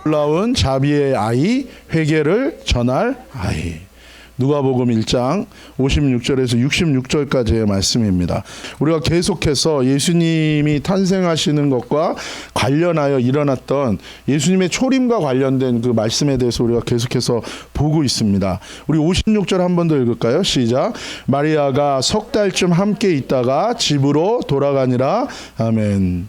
놀라운 자비의 아이, 회개를 전할 아이. 누가복음 1장 56절에서 66절까지의 말씀입니다. 우리가 계속해서 예수님이 탄생하시는 것과 관련하여 일어났던 예수님의 초림과 관련된 그 말씀에 대해서 우리가 계속해서 보고 있습니다. 우리 56절 한 번 더 읽을까요? 시작. 마리아가 석 달쯤 함께 있다가 집으로 돌아가니라. 아멘.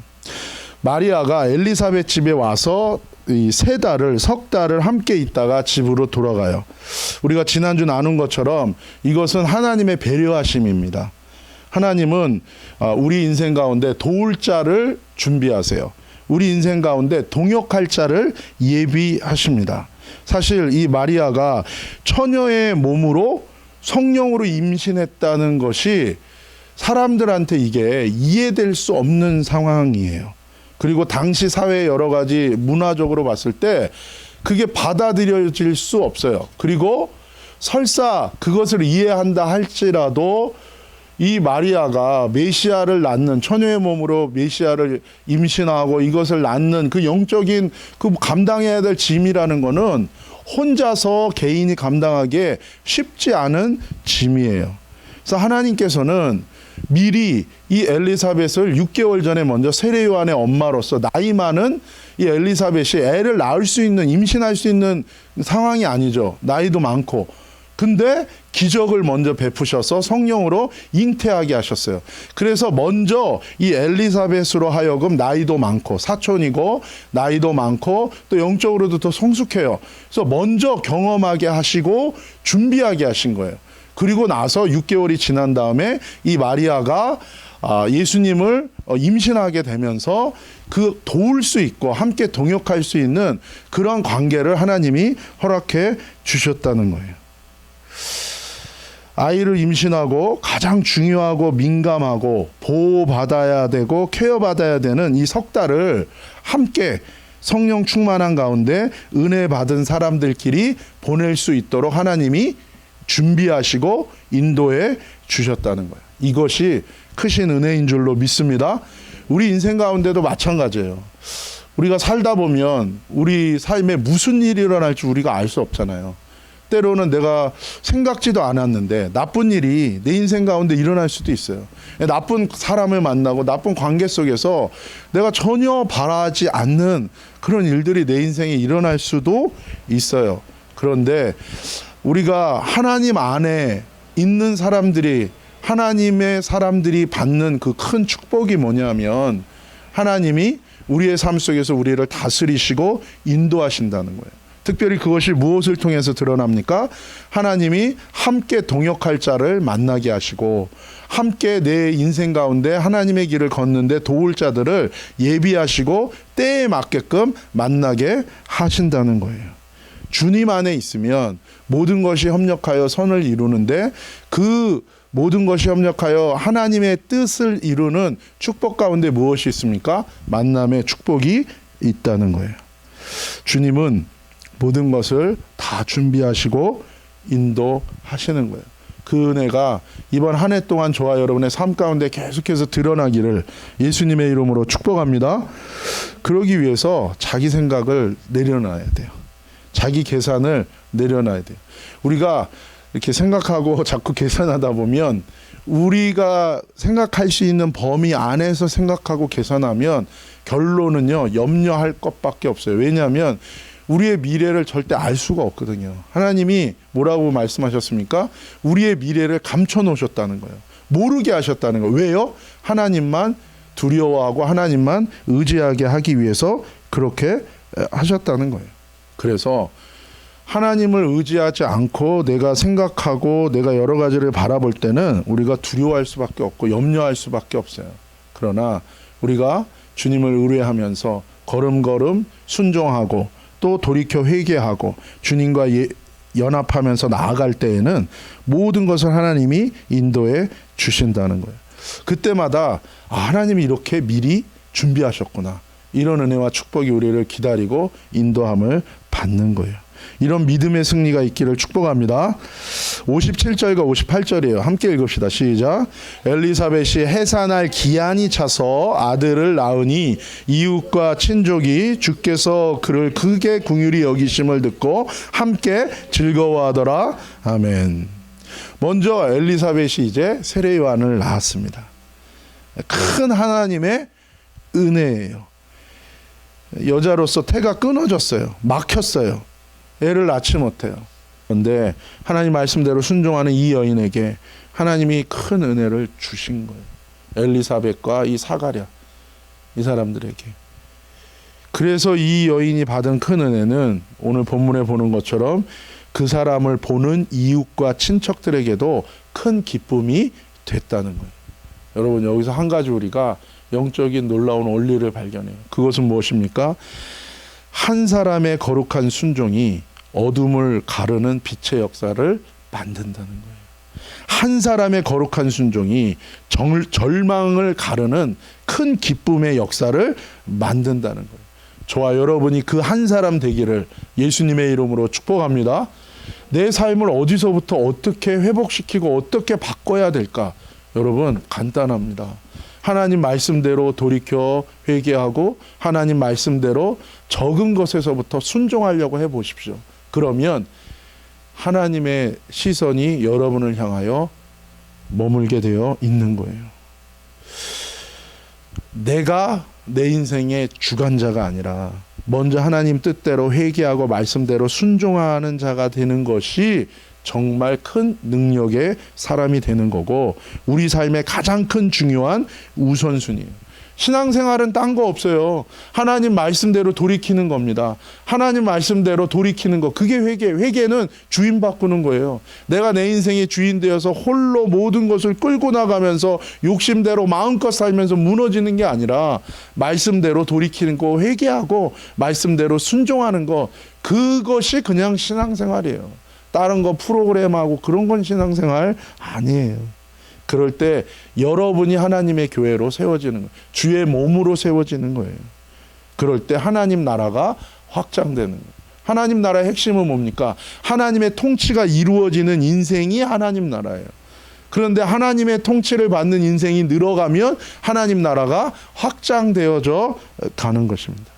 마리아가 엘리사벳 집에 와서 이 석 달을 함께 있다가 집으로 돌아가요. 우리가 지난주 나눈 것처럼 이것은 하나님의 배려하심입니다. 하나님은 우리 인생 가운데 도울 자를 준비하세요. 우리 인생 가운데 동역할 자를 예비하십니다. 사실 이 마리아가 처녀의 몸으로 성령으로 임신했다는 것이 사람들한테 이게 이해될 수 없는 상황이에요. 그리고 당시 사회의 여러 가지 문화적으로 봤을 때 그게 받아들여질 수 없어요. 그리고 설사 그것을 이해한다 할지라도 이 마리아가 메시아를 낳는, 처녀의 몸으로 메시아를 임신하고 이것을 낳는 그 영적인 그 감당해야 될 짐이라는 거는 혼자서 개인이 감당하기에 쉽지 않은 짐이에요. 그래서 하나님께서는 미리 이 엘리사벳을 6개월 전에 먼저 세례 요한의 엄마로서 나이 많은 이 엘리사벳이 애를 낳을 수 있는, 임신할 수 있는 상황이 아니죠. 나이도 많고. 근데 기적을 먼저 베푸셔서 성령으로 잉태하게 하셨어요. 그래서 먼저 이 엘리사벳으로 하여금 나이도 많고, 사촌이고 나이도 많고 또 영적으로도 더 성숙해요. 그래서 먼저 경험하게 하시고 준비하게 하신 거예요. 그리고 나서 6개월이 지난 다음에 이 마리아가 예수님을 임신하게 되면서 그 도울 수 있고 함께 동역할 수 있는 그런 관계를 하나님이 허락해 주셨다는 거예요. 아이를 임신하고 가장 중요하고 민감하고 보호받아야 되고 케어받아야 되는 이 석 달을 함께 성령 충만한 가운데 은혜 받은 사람들끼리 보낼 수 있도록 하나님이 준비하시고 인도해 주셨다는 거예요. 이것이 크신 은혜인 줄로 믿습니다. 우리 인생 가운데도 마찬가지예요. 우리가 살다 보면 우리 삶에 무슨 일이 일어날지 우리가 알 수 없잖아요. 때로는 내가 생각지도 않았는데 나쁜 일이 내 인생 가운데 일어날 수도 있어요. 나쁜 사람을 만나고 나쁜 관계 속에서 내가 전혀 바라지 않는 그런 일들이 내 인생에 일어날 수도 있어요. 그런데 우리가 하나님 안에 있는 사람들이, 하나님의 사람들이 받는 그 큰 축복이 뭐냐면 하나님이 우리의 삶 속에서 우리를 다스리시고 인도하신다는 거예요. 특별히 그것이 무엇을 통해서 드러납니까? 하나님이 함께 동역할 자를 만나게 하시고 함께 내 인생 가운데 하나님의 길을 걷는데 도울 자들을 예비하시고 때에 맞게끔 만나게 하신다는 거예요. 주님 안에 있으면 모든 것이 협력하여 선을 이루는데 그 모든 것이 협력하여 하나님의 뜻을 이루는 축복 가운데 무엇이 있습니까? 만남의 축복이 있다는 거예요. 주님은 모든 것을 다 준비하시고 인도하시는 거예요. 그 은혜가 이번 한 해 동안 저와 여러분의 삶 가운데 계속해서 드러나기를 예수님의 이름으로 축복합니다. 그러기 위해서 자기 생각을 내려놔야 돼요. 자기 계산을 내려놔야 돼요. 우리가 이렇게 생각하고 자꾸 계산하다 보면 우리가 생각할 수 있는 범위 안에서 생각하고 계산하면 결론은요, 염려할 것밖에 없어요. 왜냐하면 우리의 미래를 절대 알 수가 없거든요. 하나님이 뭐라고 말씀하셨습니까? 우리의 미래를 감춰 놓으셨다는 거예요. 모르게 하셨다는 거예요. 왜요? 하나님만 두려워하고 하나님만 의지하게 하기 위해서 그렇게 하셨다는 거예요. 그래서 하나님을 의지하지 않고 내가 생각하고 내가 여러 가지를 바라볼 때는 우리가 두려워할 수밖에 없고 염려할 수밖에 없어요. 그러나 우리가 주님을 의뢰하면서 걸음걸음 순종하고 또 돌이켜 회개하고 주님과 연합하면서 나아갈 때에는 모든 것을 하나님이 인도해 주신다는 거예요. 그때마다 하나님이 이렇게 미리 준비하셨구나. 이런 은혜와 축복이 우리를 기다리고 인도함을 받는 거예요. 이런 믿음의 승리가 있기를 축복합니다. 57절과 58절이에요. 함께 읽읍시다. 시작. 엘리사벳이 해산할 기한이 차서 아들을 낳으니 이웃과 친족이 주께서 그를 크게 긍휼히 여기심을 듣고 함께 즐거워하더라. 아멘. 먼저 엘리사벳이 이제 세례 요한을 낳았습니다. 큰 하나님의 은혜예요. 여자로서 태가 끊어졌어요. 막혔어요. 애를 낳지 못해요. 그런데 하나님 말씀대로 순종하는 이 여인에게 하나님이 큰 은혜를 주신 거예요. 엘리사벳과 이 사가랴, 이 사람들에게. 그래서 이 여인이 받은 큰 은혜는 오늘 본문에 보는 것처럼 그 사람을 보는 이웃과 친척들에게도 큰 기쁨이 됐다는 거예요. 여러분, 여기서 한 가지 우리가 영적인 놀라운 원리를 발견해요. 그것은 무엇입니까? 한 사람의 거룩한 순종이 어둠을 가르는 빛의 역사를 만든다는 거예요. 한 사람의 거룩한 순종이 절망을 가르는 큰 기쁨의 역사를 만든다는 거예요. 저와 여러분이 그 한 사람 되기를 예수님의 이름으로 축복합니다. 내 삶을 어디서부터 어떻게 회복시키고 어떻게 바꿔야 될까? 여러분, 간단합니다. 하나님 말씀대로 돌이켜 회개하고 하나님 말씀대로 적은 것에서부터 순종하려고 해보십시오. 그러면 하나님의 시선이 여러분을 향하여 머물게 되어 있는 거예요. 내가 내 인생의 주관자가 아니라 먼저 하나님 뜻대로 회개하고 말씀대로 순종하는 자가 되는 것이 정말 큰 능력의 사람이 되는 거고 우리 삶의 가장 큰 중요한 우선순위예요. 신앙생활은 딴 거 없어요. 하나님 말씀대로 돌이키는 겁니다. 하나님 말씀대로 돌이키는 거. 그게 회개. 회개는 주인 바꾸는 거예요. 내가 내 인생의 주인 되어서 홀로 모든 것을 끌고 나가면서 욕심대로 마음껏 살면서 무너지는 게 아니라 말씀대로 돌이키는 거, 회개하고 말씀대로 순종하는 거. 그것이 그냥 신앙생활이에요. 다른 거 프로그램하고 그런 건 신앙생활 아니에요. 그럴 때 여러분이 하나님의 교회로 세워지는 거예요. 주의 몸으로 세워지는 거예요. 그럴 때 하나님 나라가 확장되는 거예요. 하나님 나라의 핵심은 뭡니까? 하나님의 통치가 이루어지는 인생이 하나님 나라예요. 그런데 하나님의 통치를 받는 인생이 늘어가면 하나님 나라가 확장되어져 가는 것입니다.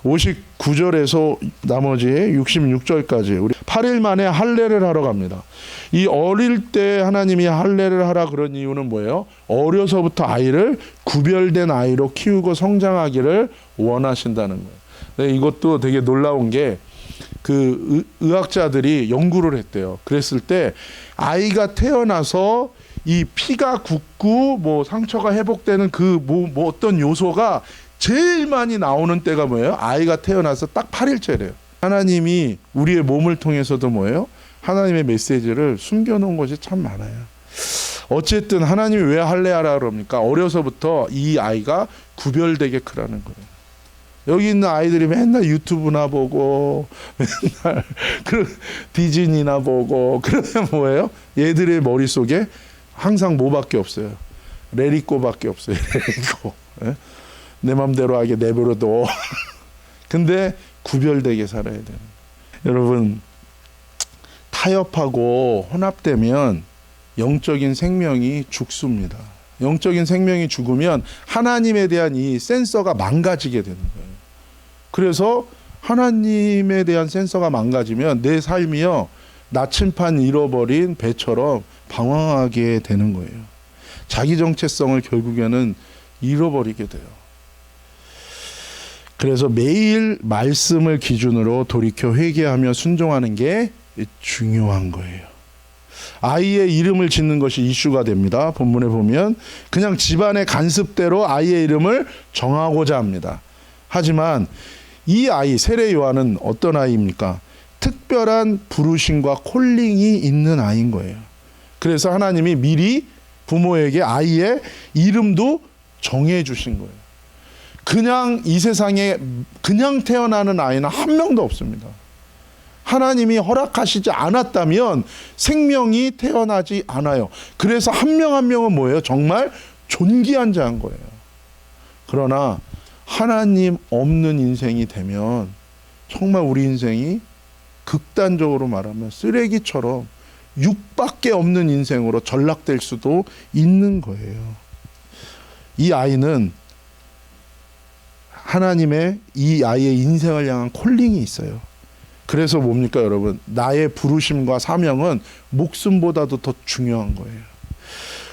59절에서 나머지 66절까지 우리 8일 만에 할례를 하러 갑니다. 이 어릴 때 하나님이 할례를 하라 그런 이유는 뭐예요? 어려서부터 아이를 구별된 아이로 키우고 성장하기를 원하신다는 거예요. 네, 이것도 되게 놀라운 게 그 의학자들이 연구를 했대요. 그랬을 때 아이가 태어나서 이 피가 굳고 뭐 상처가 회복되는 그 뭐 어떤 요소가 제일 많이 나오는 때가 뭐예요? 아이가 태어나서 딱 8일째래요. 하나님이 우리의 몸을 통해서도 뭐예요? 하나님의 메시지를 숨겨놓은 것이 참 많아요. 어쨌든 하나님이 왜 할례하라 그럽니까? 어려서부터 이 아이가 구별되게 크라는 거예요. 여기 있는 아이들이 맨날 유튜브나 보고 맨날 디즈니나 보고 그러면 뭐예요? 얘들의 머릿속에 항상 뭐밖에 없어요? 레리꼬밖에 없어요. 레리꼬. 내 맘대로 하게 내버려둬. 근데 구별되게 살아야 돼요. 여러분, 타협하고 혼합되면 영적인 생명이 죽습니다. 영적인 생명이 죽으면 하나님에 대한 이 센서가 망가지게 되는 거예요. 그래서 하나님에 대한 센서가 망가지면 내 삶이요, 나침판 잃어버린 배처럼 방황하게 되는 거예요. 자기 정체성을 결국에는 잃어버리게 돼요. 그래서 매일 말씀을 기준으로 돌이켜 회개하며 순종하는 게 중요한 거예요. 아이의 이름을 짓는 것이 이슈가 됩니다. 본문에 보면 그냥 집안의 간습대로 아이의 이름을 정하고자 합니다. 하지만 이 아이 세례 요한은 어떤 아이입니까? 특별한 부르심과 콜링이 있는 아이인 거예요. 그래서 하나님이 미리 부모에게 아이의 이름도 정해 주신 거예요. 그냥 이 세상에 그냥 태어나는 아이는 한 명도 없습니다. 하나님이 허락하시지 않았다면 생명이 태어나지 않아요. 그래서 한 명 한 명은 뭐예요? 정말 존귀한 자인 거예요. 그러나 하나님 없는 인생이 되면 정말 우리 인생이 극단적으로 말하면 쓰레기처럼 육밖에 없는 인생으로 전락될 수도 있는 거예요. 이 아이는 하나님의 이 아이의 인생을 향한 콜링이 있어요. 그래서 뭡니까 여러분? 나의 부르심과 사명은 목숨보다도 더 중요한 거예요.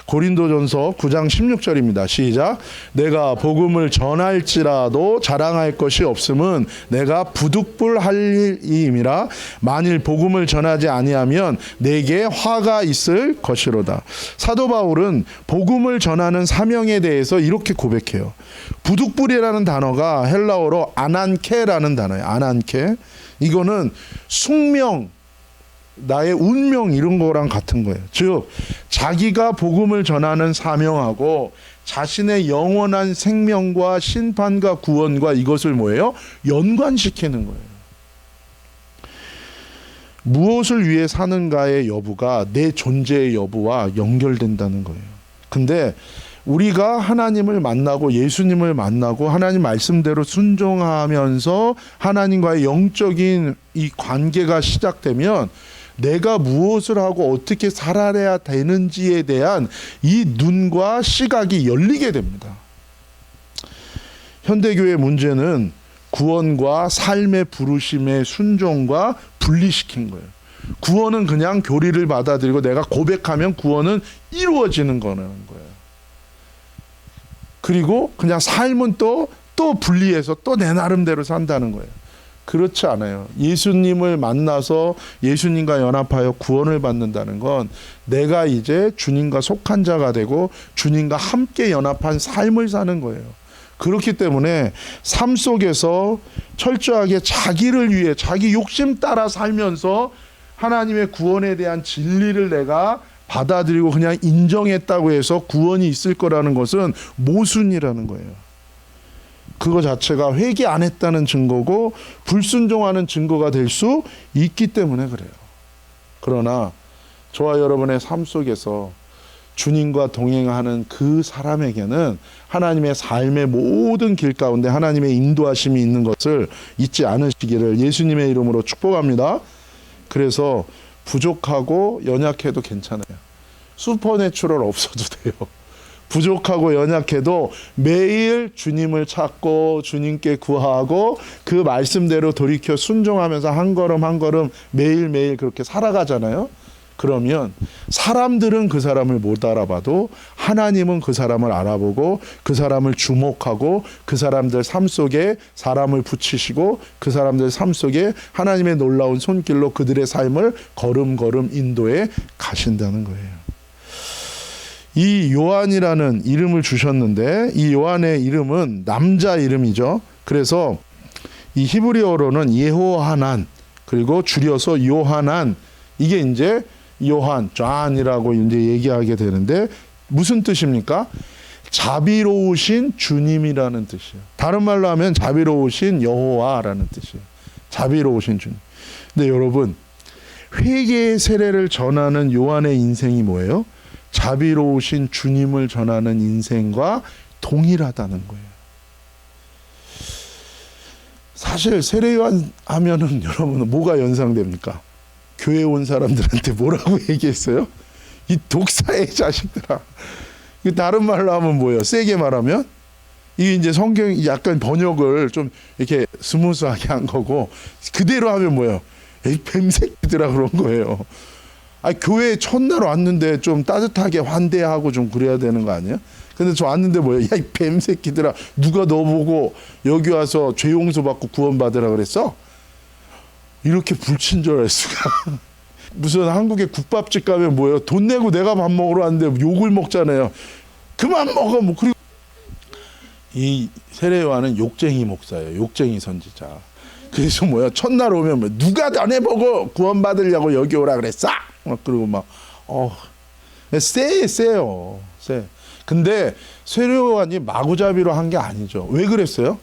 고린도전서 9장 16절입니다. 시작. 내가 복음을 전할지라도 자랑할 것이 없음은 내가 부득불할 일임이라. 만일 복음을 전하지 아니하면 내게 화가 있을 것이로다. 사도 바울은 복음을 전하는 사명에 대해서 이렇게 고백해요. 부득불이라는 단어가 헬라어로 아난케라는 단어예요. 아난케. 이거는 숙명, 나의 운명 이런 거랑 같은 거예요. 즉 자기가 복음을 전하는 사명하고 자신의 영원한 생명과 심판과 구원과 이것을 뭐예요? 연관시키는 거예요. 무엇을 위해 사는가의 여부가 내 존재의 여부와 연결된다는 거예요. 근데 우리가 하나님을 만나고 예수님을 만나고 하나님 말씀대로 순종하면서 하나님과의 영적인 이 관계가 시작되면 내가 무엇을 하고 어떻게 살아야 되는지에 대한 이 눈과 시각이 열리게 됩니다. 현대교회의 문제는 구원과 삶의 부르심의 순종과 분리시킨 거예요. 구원은 그냥 교리를 받아들이고 내가 고백하면 구원은 이루어지는 거라는 거예요. 그리고 그냥 삶은 또 분리해서 또 내 나름대로 산다는 거예요. 그렇지 않아요. 예수님을 만나서 예수님과 연합하여 구원을 받는다는 건 내가 이제 주님과 속한 자가 되고 주님과 함께 연합한 삶을 사는 거예요. 그렇기 때문에 삶 속에서 철저하게 자기를 위해 자기 욕심 따라 살면서 하나님의 구원에 대한 진리를 내가 받아들이고 그냥 인정했다고 해서 구원이 있을 거라는 것은 모순이라는 거예요. 그거 자체가 회개 안 했다는 증거고 불순종하는 증거가 될 수 있기 때문에 그래요. 그러나 저와 여러분의 삶 속에서 주님과 동행하는 그 사람에게는 하나님의 삶의 모든 길 가운데 하나님의 인도하심이 있는 것을 잊지 않으시기를 예수님의 이름으로 축복합니다. 그래서 부족하고 연약해도 괜찮아요. 슈퍼내추럴 없어도 돼요. 부족하고 연약해도 매일 주님을 찾고 주님께 구하고 그 말씀대로 돌이켜 순종하면서 한 걸음 한 걸음 매일매일 그렇게 살아가잖아요. 그러면 사람들은 그 사람을 못 알아봐도 하나님은 그 사람을 알아보고 그 사람을 주목하고 그 사람들 삶 속에 사람을 붙이시고 그 사람들 삶 속에 하나님의 놀라운 손길로 그들의 삶을 걸음걸음 인도해 가신다는 거예요. 이 요한이라는 이름을 주셨는데 이 요한의 이름은 남자 이름이죠. 그래서 이 히브리어로는 예호하난 그리고 줄여서 요하난 이게 이제 요한, 존이라고 이제 얘기하게 되는데 무슨 뜻입니까? 자비로우신 주님이라는 뜻이에요. 다른 말로 하면 자비로우신 여호와라는 뜻이에요. 자비로우신 주님. 근데 여러분 회개의 세례를 전하는 요한의 인생이 뭐예요? 자비로우신 주님을 전하는 인생과 동일하다는 거예요. 사실 세례요한 하면은 여러분은 뭐가 연상됩니까? 교회 온 사람들한테 뭐라고 얘기했어요? 이 독사의 자식들아. 다른 말로 하면 뭐예요? 세게 말하면 이게 이제 성경 약간 번역을 좀 이렇게 스무스하게 한 거고 그대로 하면 뭐예요? 이 뱀새끼들아 그런 거예요. 교회에 첫날 왔는데 좀 따뜻하게 환대하고 좀 그래야 되는 거 아니에요? 근데 저 왔는데 뭐예요? 야, 이 뱀새끼들아, 누가 너 보고 여기 와서 죄 용서 받고 구원 받으라 그랬어? 이렇게 불친절할 수가. 무슨 한국의 국밥집 가면 뭐예요? 돈 내고 내가 밥 먹으러 왔는데 욕을 먹잖아요. 그만 먹어. 뭐 그리고 이 세례요한은 욕쟁이 목사예요. 욕쟁이 선지자. 그래서 뭐야? 첫날 오면 뭐 누가 너네 보고 구원 받으려고 여기 오라 그랬어? 그리고 막 세요. 세. 근데 세례요한이 마구잡이로 한 게 아니죠. 왜 그랬어요?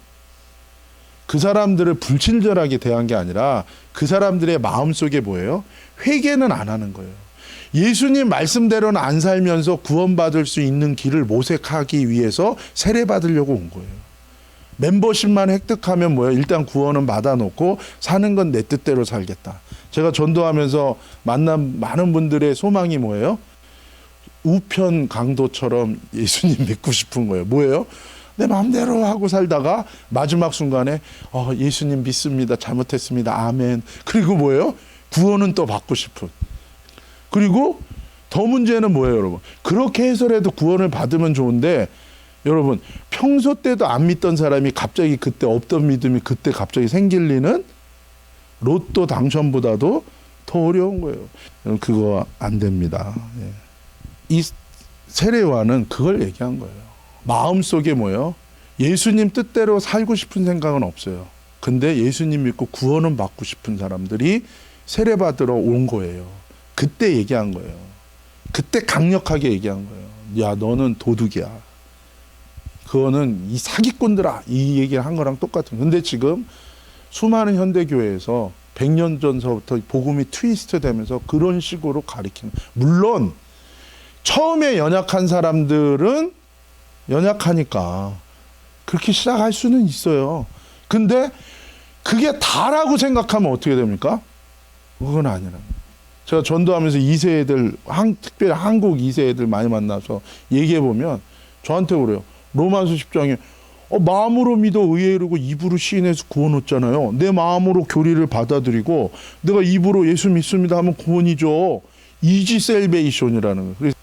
그 사람들을 불친절하게 대한 게 아니라 그 사람들의 마음속에 뭐예요? 회개는 안 하는 거예요. 예수님 말씀대로는 안 살면서 구원받을 수 있는 길을 모색하기 위해서 세례받으려고 온 거예요. 멤버십만 획득하면 뭐예요? 일단 구원은 받아놓고 사는 건 내 뜻대로 살겠다. 제가 전도하면서 만난 많은 분들의 소망이 뭐예요? 우편 강도처럼 예수님 믿고 싶은 거예요. 뭐예요? 내 마음대로 하고 살다가 마지막 순간에 예수님 믿습니다. 잘못했습니다. 아멘. 그리고 뭐예요? 구원은 또 받고 싶은. 그리고 더 문제는 뭐예요, 여러분? 그렇게 해서라도 구원을 받으면 좋은데 여러분 평소 때도 안 믿던 사람이 갑자기 그때 없던 믿음이 그때 갑자기 생길 리는 로또 당첨보다도 더 어려운 거예요. 그거 안 됩니다. 이 세례요한은 그걸 얘기한 거예요. 마음속에 뭐예요? 예수님 뜻대로 살고 싶은 생각은 없어요. 근데 예수님 믿고 구원은 받고 싶은 사람들이 세례받으러 온 거예요. 그때 얘기한 거예요. 그때 강력하게 얘기한 거예요. 야, 너는 도둑이야. 그거는 이 사기꾼들아. 이 얘기를 한 거랑 똑같은. 근데 지금 수많은 현대교회에서 100년 전서부터 복음이 트위스트 되면서 그런 식으로 가리키는. 물론 처음에 연약한 사람들은 연약하니까 그렇게 시작할 수는 있어요. 근데 그게 다라고 생각하면 어떻게 됩니까? 그건 아니라. 제가 전도하면서 2세 애들, 특별히 한국 2세 애들 많이 만나서 얘기해 보면 저한테 그래요. 로마서 10장에 마음으로 믿어 의에 이르고 입으로 시인해서 구원 얻잖아요. 내 마음으로 교리를 받아들이고 내가 입으로 예수 믿습니다 하면 구원이죠. 이지 셀베이션이라는 거예요. 그래서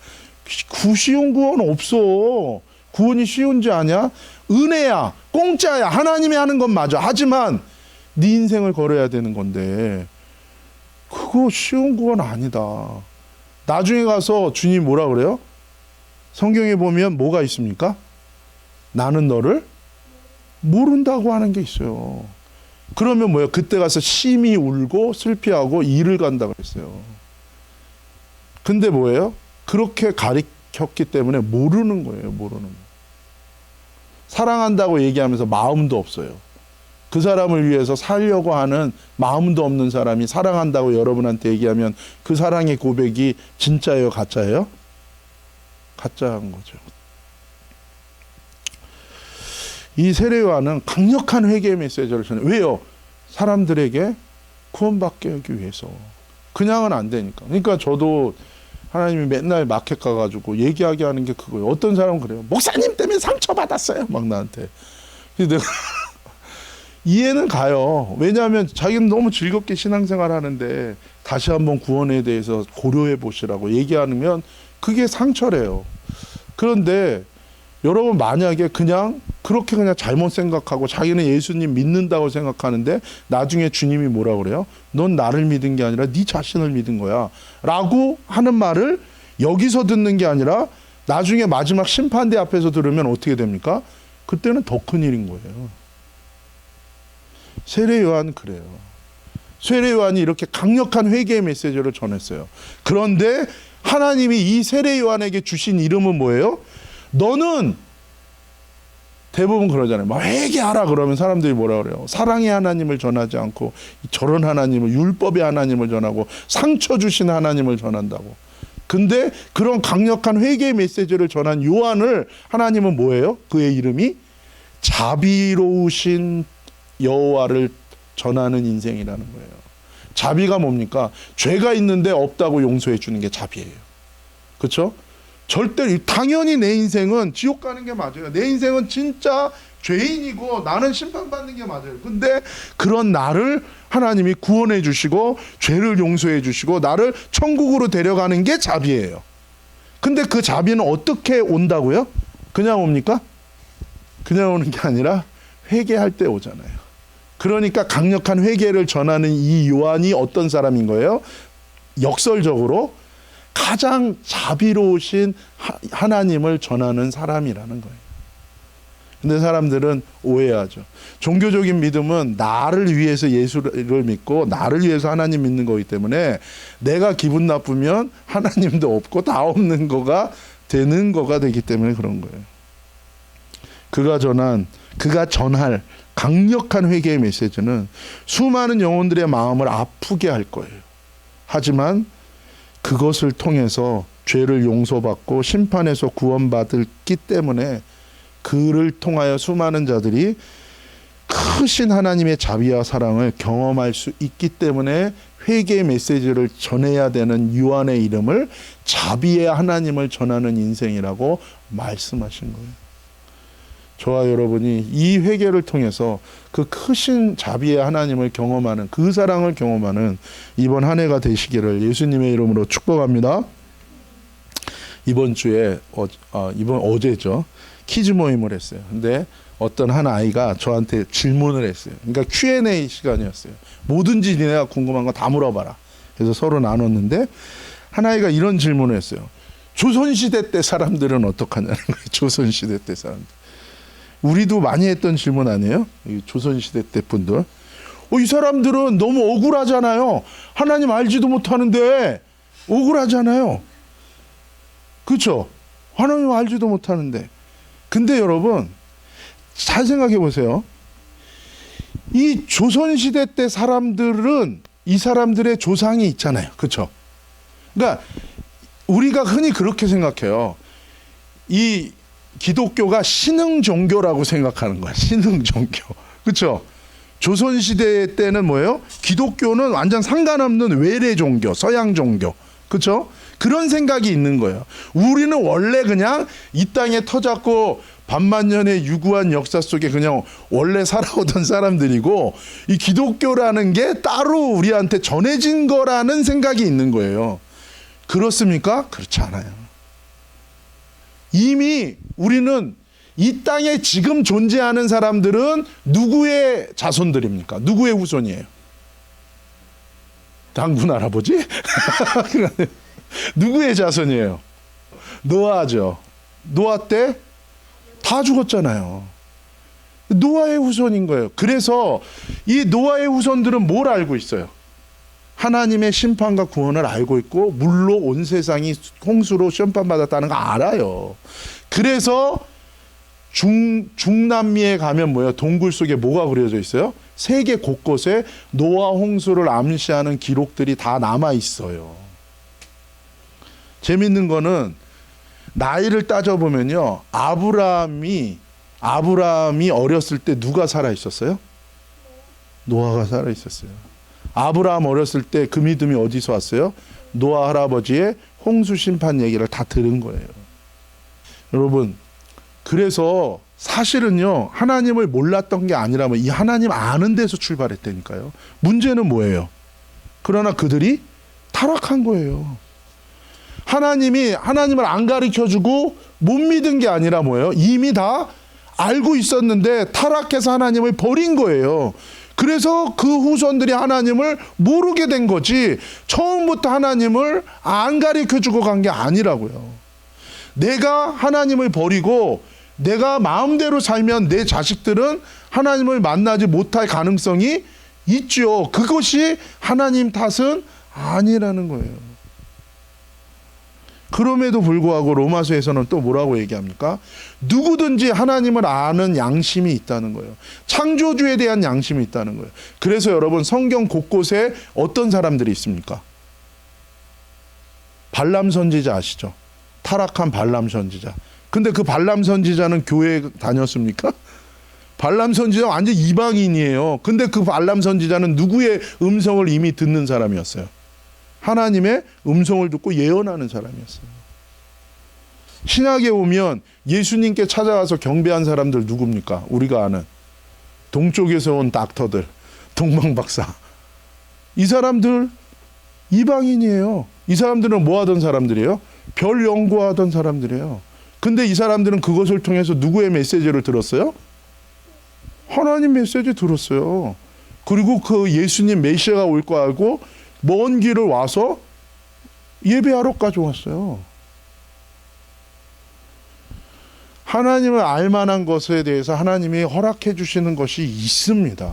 쉬운 구원 없어. 구원이 쉬운지 아냐? 은혜야, 공짜야. 하나님이 하는 건 맞아. 하지만 네 인생을 걸어야 되는 건데 그거 쉬운 구원 아니다. 나중에 가서 주님 뭐라 그래요? 성경에 보면 뭐가 있습니까? 나는 너를 모른다고 하는 게 있어요. 그러면 뭐예요? 그때 가서 심히 울고 슬피하고 일을 간다 그랬어요. 근데 뭐예요? 그렇게 가르쳤기 때문에 모르는 거예요. 모르는 거. 사랑한다고 얘기하면서 마음도 없어요. 그 사람을 위해서 살려고 하는 마음도 없는 사람이 사랑한다고 여러분한테 얘기하면 그 사랑의 고백이 진짜예요? 가짜예요? 가짜인 거죠. 이 세례요한은 강력한 회개의 메시지를 전해요. 왜요? 사람들에게 구원받게 하기 위해서. 그냥은 안 되니까. 그러니까 저도 하나님이 맨날 마켓 가가지고 얘기하게 하는 게 그거예요. 어떤 사람은 그래요. 목사님 때문에 상처받았어요. 막 나한테. 근데 내가 이해는 가요. 왜냐하면 자기는 너무 즐겁게 신앙생활 하는데 다시 한번 구원에 대해서 고려해 보시라고 얘기하면 그게 상처래요. 그런데 여러분 만약에 그냥 그렇게 그냥 잘못 생각하고 자기는 예수님 믿는다고 생각하는데 나중에 주님이 뭐라 그래요? 넌 나를 믿은 게 아니라 네 자신을 믿은 거야 라고 하는 말을 여기서 듣는 게 아니라 나중에 마지막 심판대 앞에서 들으면 어떻게 됩니까? 그때는 더 큰일인 거예요. 세례요한은 그래요. 세례요한이 이렇게 강력한 회개의 메시지를 전했어요. 그런데 하나님이 이 세례요한에게 주신 이름은 뭐예요? 너는 대부분 그러잖아요. 막 회개하라 그러면 사람들이 뭐라 그래요? 사랑의 하나님을 전하지 않고 저런 하나님을, 율법의 하나님을 전하고 상처 주신 하나님을 전한다고. 근데 그런 강력한 회개의 메시지를 전한 요한을 하나님은 뭐예요? 그의 이름이 자비로우신 여호와를 전하는 인생이라는 거예요. 자비가 뭡니까? 죄가 있는데 없다고 용서해 주는 게 자비예요. 그렇죠? 절대 당연히 내 인생은 지옥 가는 게 맞아요. 내 인생은 진짜 죄인이고 나는 심판받는 게 맞아요. 근데 그런 나를 하나님이 구원해 주시고 죄를 용서해 주시고 나를 천국으로 데려가는 게 자비예요. 근데 그 자비는 어떻게 온다고요? 그냥 옵니까? 그냥 오는 게 아니라 회개할 때 오잖아요. 그러니까 강력한 회개를 전하는 이 요한이 어떤 사람인 거예요? 역설적으로 가장 자비로우신 하나님을 전하는 사람이라는 거예요. 근데 사람들은 오해하죠. 종교적인 믿음은 나를 위해서 예수를 믿고 나를 위해서 하나님 믿는 거기 때문에 내가 기분 나쁘면 하나님도 없고 다 없는 거가 되는 거가 되기 때문에 그런 거예요. 그가 전할 강력한 회개의 메시지는 수많은 영혼들의 마음을 아프게 할 거예요. 하지만 그것을 통해서 죄를 용서받고 심판에서 구원받기 때문에 그를 통하여 수많은 자들이 크신 하나님의 자비와 사랑을 경험할 수 있기 때문에 회개 메시지를 전해야 되는 요한의 이름을 자비의 하나님을 전하는 인생이라고 말씀하신 거예요. 저와 여러분이 이 회개를 통해서 그 크신 자비의 하나님을 경험하는, 그 사랑을 경험하는 이번 한 해가 되시기를 예수님의 이름으로 축복합니다. 이번 주에 이번 어제죠, 퀴즈 모임을 했어요. 근데 어떤 한 아이가 저한테 질문을 했어요. 그러니까 Q&A 시간이었어요. 뭐든지 니네가 궁금한 거 다 물어봐라. 그래서 서로 나눴는데 한 아이가 이런 질문을 했어요. 조선시대 때 사람들은 어떡하냐는 거예요. 조선시대 때 사람들. 우리도 많이 했던 질문 아니에요? 조선시대 때 분들. 이 사람들은 너무 억울하잖아요. 하나님 알지도 못하는데 억울하잖아요. 그렇죠? 하나님 알지도 못하는데. 근데 여러분 잘 생각해 보세요. 이 조선시대 때 사람들은 이 사람들의 조상이 있잖아요. 그렇죠? 그러니까 우리가 흔히 그렇게 생각해요. 이 기독교가 신흥 종교라고 생각하는 거야. 신흥 종교. 그렇죠? 조선시대 때는 뭐예요? 기독교는 완전 상관없는 외래 종교, 서양 종교. 그렇죠? 그런 생각이 있는 거예요. 우리는 원래 그냥 이 땅에 터잡고 반만년의 유구한 역사 속에 그냥 원래 살아오던 사람들이고, 이 기독교라는 게 따로 우리한테 전해진 거라는 생각이 있는 거예요. 그렇습니까? 그렇지 않아요. 이미 우리는 이 땅에 지금 존재하는 사람들은 누구의 자손들입니까? 누구의 후손이에요? 당군 할아버지? 누구의 자손이에요? 노아죠. 노아 때 다 죽었잖아요. 노아의 후손인 거예요. 그래서 이 노아의 후손들은 뭘 알고 있어요? 하나님의 심판과 구원을 알고 있고, 물로 온 세상이 홍수로 심판받았다는 거 알아요. 그래서 중남미에 가면 뭐예요? 동굴 속에 뭐가 그려져 있어요? 세계 곳곳에 노아 홍수를 암시하는 기록들이 다 남아 있어요. 재밌는 거는 나이를 따져보면요, 아브라함이 어렸을 때 누가 살아 있었어요? 노아가 살아 있었어요. 아브라함 어렸을 때 그 믿음이 어디서 왔어요? 노아 할아버지의 홍수 심판 얘기를 다 들은 거예요. 여러분, 그래서 사실은요, 하나님을 몰랐던 게 아니라면 이 하나님 아는 데서 출발했다니까요. 문제는 뭐예요? 그러나 그들이 타락한 거예요. 하나님을 안 가르쳐주고 못 믿은 게 아니라 뭐예요? 이미 다 알고 있었는데 타락해서 하나님을 버린 거예요. 그래서 그 후손들이 하나님을 모르게 된 거지, 처음부터 하나님을 안 가르쳐주고 간 게 아니라고요. 내가 하나님을 버리고 내가 마음대로 살면 내 자식들은 하나님을 만나지 못할 가능성이 있죠. 그것이 하나님 탓은 아니라는 거예요. 그럼에도 불구하고 로마서에서는 또 뭐라고 얘기합니까? 누구든지 하나님을 아는 양심이 있다는 거예요. 창조주에 대한 양심이 있다는 거예요. 그래서 여러분, 성경 곳곳에 어떤 사람들이 있습니까? 발람 선지자 아시죠? 타락한 발람 선지자. 근데 그 발람 선지자는 교회 다녔습니까? 발람 선지자 완전 이방인이에요. 근데 그 발람 선지자는 누구의 음성을 이미 듣는 사람이었어요? 하나님의 음성을 듣고 예언하는 사람이었어요. 신약에 오면 예수님께 찾아와서 경배한 사람들 누굽니까? 우리가 아는 동쪽에서 온 닥터들, 동방박사. 이 사람들 이방인이에요. 이 사람들은 뭐 하던 사람들이에요? 별 연구하던 사람들이에요. 근데 이 사람들은 그것을 통해서 누구의 메시지를 들었어요? 하나님 메시지 들었어요. 그리고 그 예수님 메시아가 올 거 알고 먼 길을 와서 예배하러까지 왔어요. 하나님을 알만한 것에 대해서 하나님이 허락해 주시는 것이 있습니다.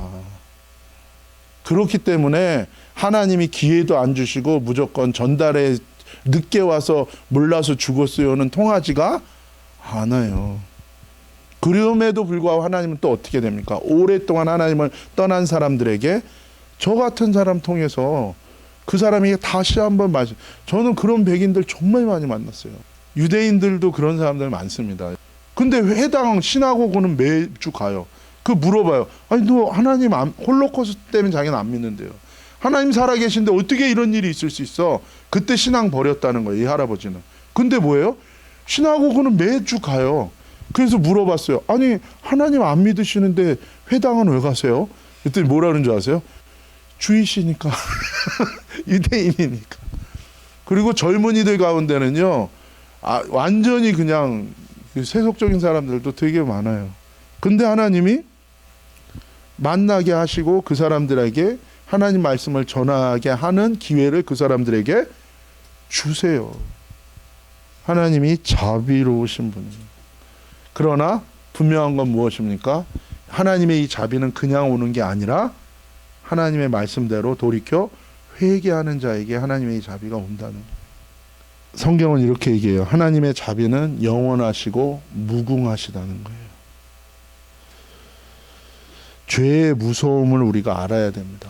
그렇기 때문에 하나님이 기회도 안 주시고 무조건 전달에 늦게 와서 몰라서 죽었어요는 통하지가 않아요. 그럼에도 불구하고 하나님은 또 어떻게 됩니까? 오랫동안 하나님을 떠난 사람들에게 저 같은 사람 통해서 그 사람이 다시 한번 저는 그런 백인들 정말 많이 만났어요. 유대인들도 그런 사람들 많습니다. 근데 해당 시나고그는 매주 가요. 그 물어봐요. 아니 너 하나님 홀로코스트 때문에 자기는 안 믿는데요. 하나님 살아계신데 어떻게 이런 일이 있을 수 있어? 그때 신앙 버렸다는 거예요, 이 할아버지는. 근데 뭐예요? 시나고그는 매주 가요. 그래서 물어봤어요. 아니, 하나님 안 믿으시는데 회당은 왜 가세요? 그랬더니 뭐라 그러는 줄 아세요? 주이시니까. 유대인이니까. 그리고 젊은이들 가운데는요, 완전히 그냥 세속적인 사람들도 되게 많아요. 근데 하나님이 만나게 하시고 그 사람들에게 하나님 말씀을 전하게 하는 기회를 그 사람들에게 주세요. 하나님이 자비로우신 분입니다. 그러나 분명한 건 무엇입니까? 하나님의 이 자비는 그냥 오는 게 아니라 하나님의 말씀대로 돌이켜 회개하는 자에게 하나님의 이 자비가 온다는 거예요. 성경은 이렇게 얘기해요. 하나님의 자비는 영원하시고 무궁하시다는 거예요. 죄의 무서움을 우리가 알아야 됩니다.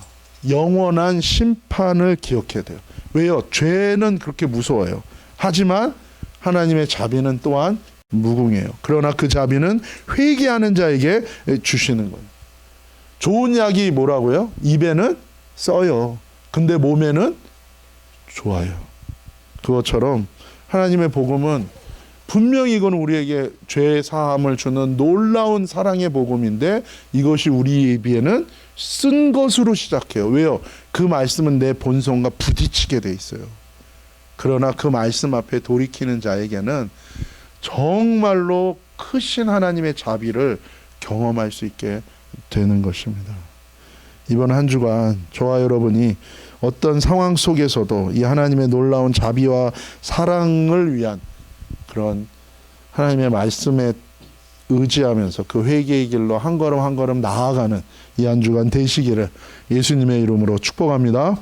영원한 심판을 기억해야 돼요. 왜요? 죄는 그렇게 무서워요. 하지만 하나님의 자비는 또한 무궁해요. 그러나 그 자비는 회개하는 자에게 주시는 거예요. 좋은 약이 뭐라고요? 입에는 써요. 근데 몸에는 좋아요. 그것처럼 하나님의 복음은 분명히 이건 우리에게 죄 사함을 주는 놀라운 사랑의 복음인데 이것이 우리 입에는 쓴 것으로 시작해요. 왜요? 그 말씀은 내 본성과 부딪히게 돼 있어요. 그러나 그 말씀 앞에 돌이키는 자에게는 정말로 크신 하나님의 자비를 경험할 수 있게 되는 것입니다. 이번 한 주간 저와 여러분이 어떤 상황 속에서도 이 하나님의 놀라운 자비와 사랑을 위한 그런 하나님의 말씀에 의지하면서 그 회개의 길로 한 걸음 한 걸음 나아가는 이 한 주간 되시기를 예수님의 이름으로 축복합니다.